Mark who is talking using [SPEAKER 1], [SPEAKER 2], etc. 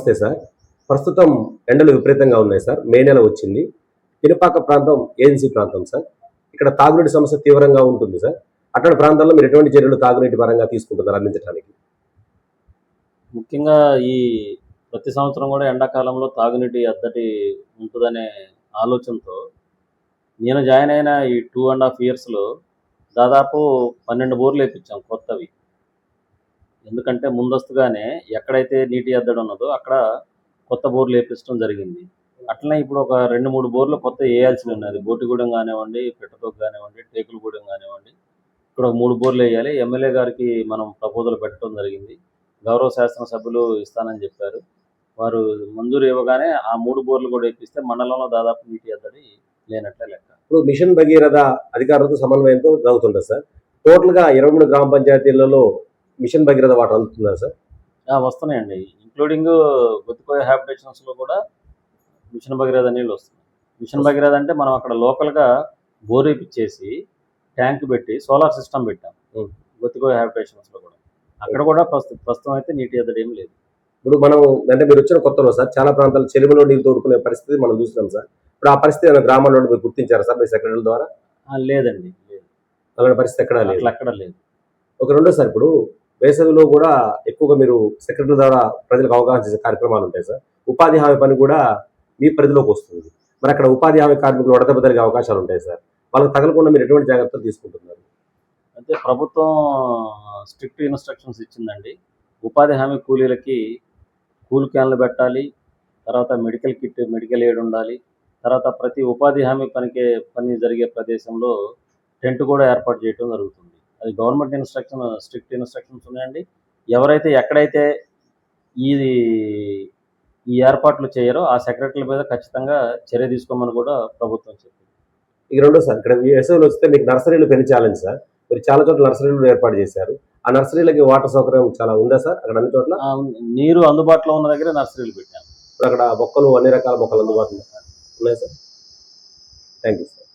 [SPEAKER 1] నమస్తే సార్. ప్రస్తుతం ఎండలు విపరీతంగా ఉన్నాయి సార్. మే నెల వచ్చింది. పినపాక ప్రాంతం ఏజెన్సీ ప్రాంతం సార్. ఇక్కడ తాగునీటి సమస్య తీవ్రంగా ఉంటుంది సార్. అట్లాంటి ప్రాంతాల్లో మీరు ఎటువంటి చర్యలు తాగునీటి పరంగా తీసుకుంటున్నారు అందించడానికి?
[SPEAKER 2] ముఖ్యంగా ఈ ప్రతి సంవత్సరం కూడా ఎండాకాలంలో తాగునీటి ఎద్దడి ఉంటుందనే ఆలోచనతో నేను జాయిన్ అయిన ఈ 2.5 ఇయర్స్‌లో దాదాపు 12 బోర్లు ఏపించాం కొత్తవి. ఎందుకంటే ముందస్తుగానే ఎక్కడైతే నీటి ఎద్దడి ఉన్నదో అక్కడ కొత్త బోర్లు ఏపించడం జరిగింది. అట్లనే ఇప్పుడు ఒక 2, 3 బోర్లు కొత్తవి ఏయాల్సినవి ఉన్నది. బోటిగూడెం కానివ్వండి, పిట్టతోక కానివ్వండి, టేకులగూడెం కానివ్వండి. ఇక్కడ ఒక 3 బోర్లు వేయాలి. ఎమ్మెల్యే గారికి మనం ప్రపోజల్ పెట్టడం జరిగింది. గౌరవ శాసనసభ్యులు ఇస్తానని చెప్పారు. వారు మంజూరు ఇవ్వగానే ఆ 3 బోర్లు కూడా వేపిస్తే మండలంలో దాదాపు నీటి ఎద్దడి లేనట్లే లెక్క.
[SPEAKER 1] ఇప్పుడు మిషన్ భగీరథ అధికారులతో సమన్వయంతో జరుగుతుంటుంది సార్. టోటల్‌గా 23 గ్రామ పంచాయతీలలో మిషన్ భగీరథ వాటర్ అందుతుందా సార్?
[SPEAKER 2] వస్తున్నాయండి. ఇంక్లూడింగ్ గుత్తికోయ హ్యాబిటేషన్స్‌లో కూడా మిషన్ భగీరథ నీళ్ళు వస్తున్నాయి. మిషన్ భగీరథ అంటే మనం అక్కడ లోకల్‌గా బోర్ ఏపిచ్చేసి ట్యాంక్ పెట్టి సోలార్ సిస్టమ్ పెట్టాం. గుత్తికోయ హ్యాబిటేషన్స్‌లో కూడా. అక్కడ కూడా ప్రస్తుతం అయితే నీటి ఎద్దడి ఏమి లేదు.
[SPEAKER 1] ఇప్పుడు మనం అంటే మీరు వచ్చిన కొత్తలో సార్ చాలా ప్రాంతాలు చెరువులో నీళ్ళు తోడుకునే పరిస్థితి మనం చూస్తున్నాం సార్. ఇప్పుడు ఆ పరిస్థితి ఏమైనా గ్రామాల్లో మీరు గుర్తించారా సార్ మీ సెక్రటరీల ద్వారా?
[SPEAKER 2] లేదండి. లేదు.
[SPEAKER 1] అలాంటి పరిస్థితి ఎక్కడా లేదు.
[SPEAKER 2] అక్కడ లేదు.
[SPEAKER 1] ఒక రెండో సార్ ఇప్పుడు వేసవిలో కూడా ఎక్కువగా మీరు సెక్రటరీ ద్వారా ప్రజలకు అవగాహన చేసే కార్యక్రమాలు ఉంటాయి సార్. ఉపాధి హామీ పని కూడా మీ పరిధిలోకి వస్తుంది. మరి అక్కడ ఉపాధి హామీ కార్మికులు వడదెబ్బ తగిలే అవకాశాలు ఉంటాయి సార్. వాళ్ళకి తగలకుండా మీరు ఎటువంటి జాగ్రత్తలు తీసుకుంటున్నారు?
[SPEAKER 2] అంటే ప్రభుత్వం స్ట్రిక్ట్ ఇన్స్ట్రక్షన్స్ ఇచ్చిందండి. ఉపాధి హామీ కూలీలకి కూల్ క్యాన్లు పెట్టాలి. తర్వాత మెడికల్ కిట్, మెడికల్ ఎయిడ్ ఉండాలి. తర్వాత ప్రతి ఉపాధి హామీ పని జరిగే ప్రదేశంలో టెంట్ కూడా ఏర్పాటు చేయడం జరుగుతుంది. అది గవర్నమెంట్ స్ట్రిక్ట్ ఇన్స్ట్రక్షన్స్ ఉన్నాయండి. ఎవరైతే ఎక్కడైతే ఈ ఈ ఏర్పాట్లు చేయరో ఆ సెక్రటరీల మీద ఖచ్చితంగా చర్య తీసుకోమని కూడా ప్రభుత్వం చెప్పింది.
[SPEAKER 1] ఇక రెండో సార్ ఇక్కడ వేసవిలో వస్తే మీకు నర్సరీలు పెంచాలని సార్. మీరు చాలా చోట్ల నర్సరీలు ఏర్పాటు చేశారు. ఆ నర్సరీలకి వాటర్ సౌకర్యం చాలా ఉందా సార్ అక్కడ అన్ని చోట్ల?
[SPEAKER 2] నీరు అందుబాటులో ఉన్న దగ్గర నర్సరీలు పెట్టాము.
[SPEAKER 1] ఇప్పుడు అక్కడ మొక్కలు అన్ని రకాల మొక్కలు అందుబాటులో ఉన్నాయి సార్. Thank you sir.